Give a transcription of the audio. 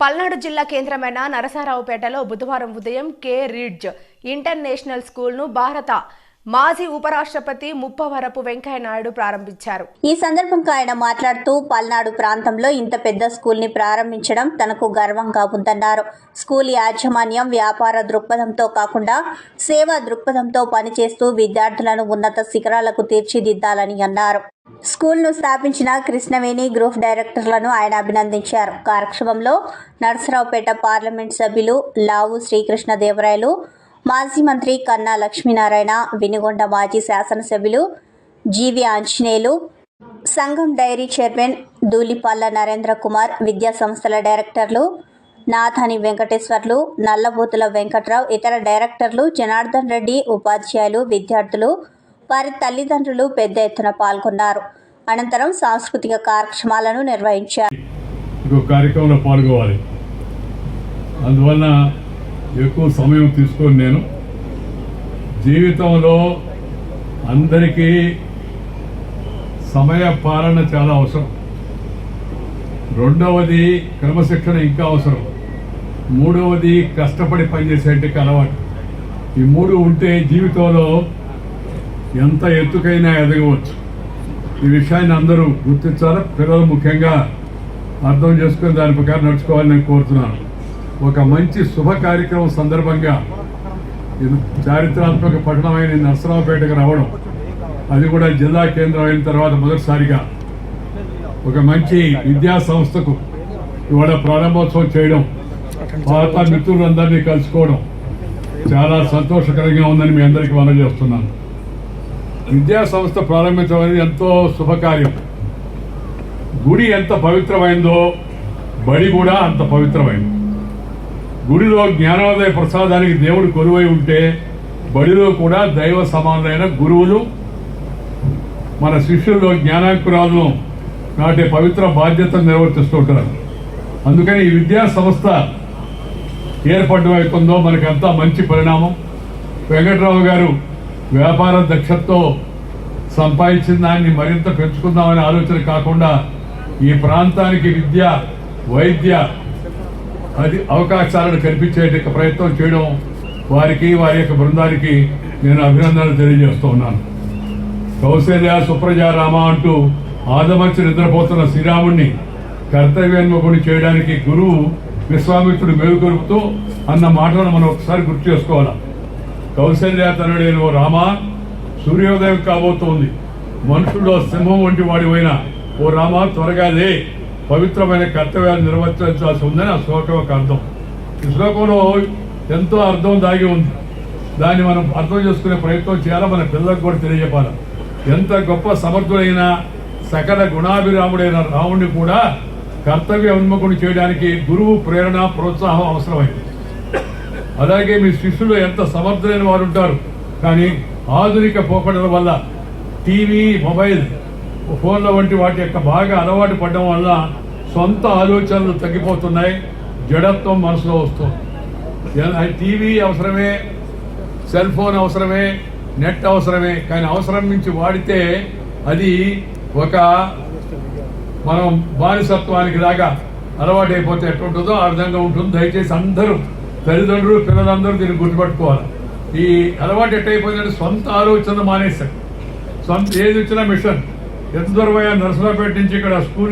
పల్నాడు జిల్లా కేంద్రమైన నరసరావుపేటలో బుధవారం ఉదయం కే రిడ్జ్ ఇంటర్నేషనల్ స్కూల్ను భారత మాజీ ఉపరాష్ట్రపతి ముప్పవరపు వెంకయ్యనాయుడు ప్రారంభించారు. ఈ సందర్భంగా ఆయన మాట్లాడుతూ పల్నాడు ప్రాంతంలో ఇంత పెద్ద స్కూల్ని ప్రారంభించడం తనకు గర్వంగా ఉందన్నారు. స్కూల్ యాజమాన్యం వ్యాపార దృక్పథంతో కాకుండా సేవా దృక్పథంతో పనిచేస్తూ విద్యార్థులను ఉన్నత శిఖరాలకు తీర్చిదిద్దాలని అన్నారు. స్కూల్ను స్థాపించిన కృష్ణవేణి గ్రూప్ డైరెక్టర్లను ఆయన అభినందించారు. కార్యక్రమంలో నరసరావుపేట పార్లమెంట్ సభ్యులు లావు శ్రీకృష్ణదేవరాయలు, మాజీ మంత్రి కన్నా లక్ష్మీనారాయణ, వినుగొండ మాజీ శాసనసభ్యులు జీవి ఆంజనేయులు, సంఘం డైరీ చైర్మన్ దూలిపల్ల నరేంద్ర కుమార్, విద్యా సంస్థల డైరెక్టర్లు నాథాని వెంకటేశ్వర్లు, నల్లబోతుల వెంకట్రావు, ఇతర డైరెక్టర్లు, జనార్దన్ రెడ్డి, ఉపాధ్యాయులు, విద్యార్థులు, వారి తల్లిదండ్రులు పెద్ద ఎత్తున పాల్గొన్నారు. అనంతరం సాంస్కృతిక కార్యక్రమాలను నిర్వహించారు. కార్యక్రమంలో పాల్గొవాలి, అందువల్ల ఎక్కువ సమయం తీసుకొని నేను జీవితంలో అందరికీ సమయ పాలన చాలా అవసరం. రెండవది క్రమశిక్షణ ఇంకా అవసరం. మూడవది కష్టపడి పనిచేసేందుకు అలవాటు. ఈ మూడు ఉంటే జీవితంలో ఎంత ఎత్తుకైనా ఎదగవచ్చు. ఈ విషయాన్ని అందరూ గుర్తించాలి. పిల్లలు ముఖ్యంగా అర్థం చేసుకుని దాని ప్రకారం నడుచుకోవాలని నేను కోరుతున్నాను. ఒక మంచి శుభ కార్యక్రమం సందర్భంగా చారిత్రాత్మక పట్టణమైన నరసరావుపేటకు రావడం, అది కూడా జిల్లా కేంద్రం అయిన తర్వాత మొదటిసారిగా ఒక మంచి విద్యా సంస్థకు ఇవాళ ప్రారంభోత్సవం చేయడం, పాత మిత్రులందరినీ కలుసుకోవడం చాలా సంతోషకరంగా ఉందని మీ అందరికీ మనం చేస్తున్నాను. విద్యా సంస్థ ప్రారంభించడం అనేది ఎంతో శుభకార్యం. గుడి ఎంత పవిత్రమైందో బడి కూడా అంత పవిత్రమైంది. గుడిలో జ్ఞానోదయ ప్రసాదానికి దేవుడు కొలువై ఉంటే బడిలో కూడా దైవ సమానులైన గురువులు మన శిష్యుల్లో జ్ఞానాంకురాలను నాటే పవిత్ర బాధ్యతను నిర్వర్తిస్తుంటారు. అందుకని ఈ విద్యా సంస్థ ఏర్పడడం అవుతుందో మనకంతా మంచి పరిణామం. వెంకట్రావు గారు వ్యాపార దక్షతతో సంపాదించిన దాన్ని మరింత పెంచుకుందామనే ఆలోచన కాకుండా ఈ ప్రాంతానికి విద్య, వైద్య అవకాశాలను కల్పించే ప్రయత్నం చేయడం వారికి, వారి యొక్క బృందానికి నేను అభినందనలు తెలియజేస్తూ ఉన్నాను. కౌశల్య సుప్రజ రామ అంటూ ఆదమర్చి నిద్రపోతున్న శ్రీరాముడిని కర్తవ్యోన్ముఖుని చేయడానికి గురువు విశ్వామిత్రుడు మేలుకొలుపుతూ అన్న మాటలను మనం ఒకసారి గుర్తు చేసుకోవాలి. కౌశల్య తనడేను రామ, సూర్యోదయం కాబోతోంది, మనుషుల్లో సింహం వంటి వాడివైన ఓ రామ, త్వరగా లే, పవిత్రమైన కర్తవ్యాలు నిర్వర్తించాల్సి ఉందని ఆ శ్లోకం ఒక అర్థం. ఈ శ్లోకంలో ఎంతో అర్థం దాగి ఉంది. దాన్ని మనం అర్థం చేసుకునే ప్రయత్నం చేయాలి. మన పిల్లలకు కూడా తెలియజెప్పాలి. ఎంత గొప్ప సమర్థుడైన సకల గుణాభిరాముడైన రాముడిని కూడా కర్తవ్య ఉన్ముఖుని చేయడానికి గురువు ప్రేరణ, ప్రోత్సాహం అవసరమైంది. అలాగే మీ శిష్యులు ఎంత సమర్థులైన వారు ఉంటారు, కానీ ఆధునిక పోకడల వల్ల టీవీ, మొబైల్, ఫోన్ల వంటి వాటి యొక్క బాగా అలవాటు పడడం వల్ల సొంత ఆలోచనలు తగ్గిపోతున్నాయి. జడత్వం మనసులో వస్తుంది. టీవీ అవసరమే, సెల్ ఫోన్ అవసరమే, నెట్ అవసరమే, కానీ అవసరం నుంచి వాడితే అది ఒక మనం బానిసత్వానికి లాగా అలవాటు అయిపోతే ఎట్లుంటుందో ఆ విధంగా ఉంటుంది. దయచేసి అందరూ తల్లిదండ్రులు, పిల్లలందరూ దీన్ని గుర్తుపెట్టుకోవాలి. ఈ అలవాటు ఎట్టయిపోయిందంటే సొంత ఆలోచన మానేశారు. సొంత ఏది వచ్చినా మిషన్. ఎంత దూరమయ్యా నరసరావుపేట నుంచి ఇక్కడ స్కూల్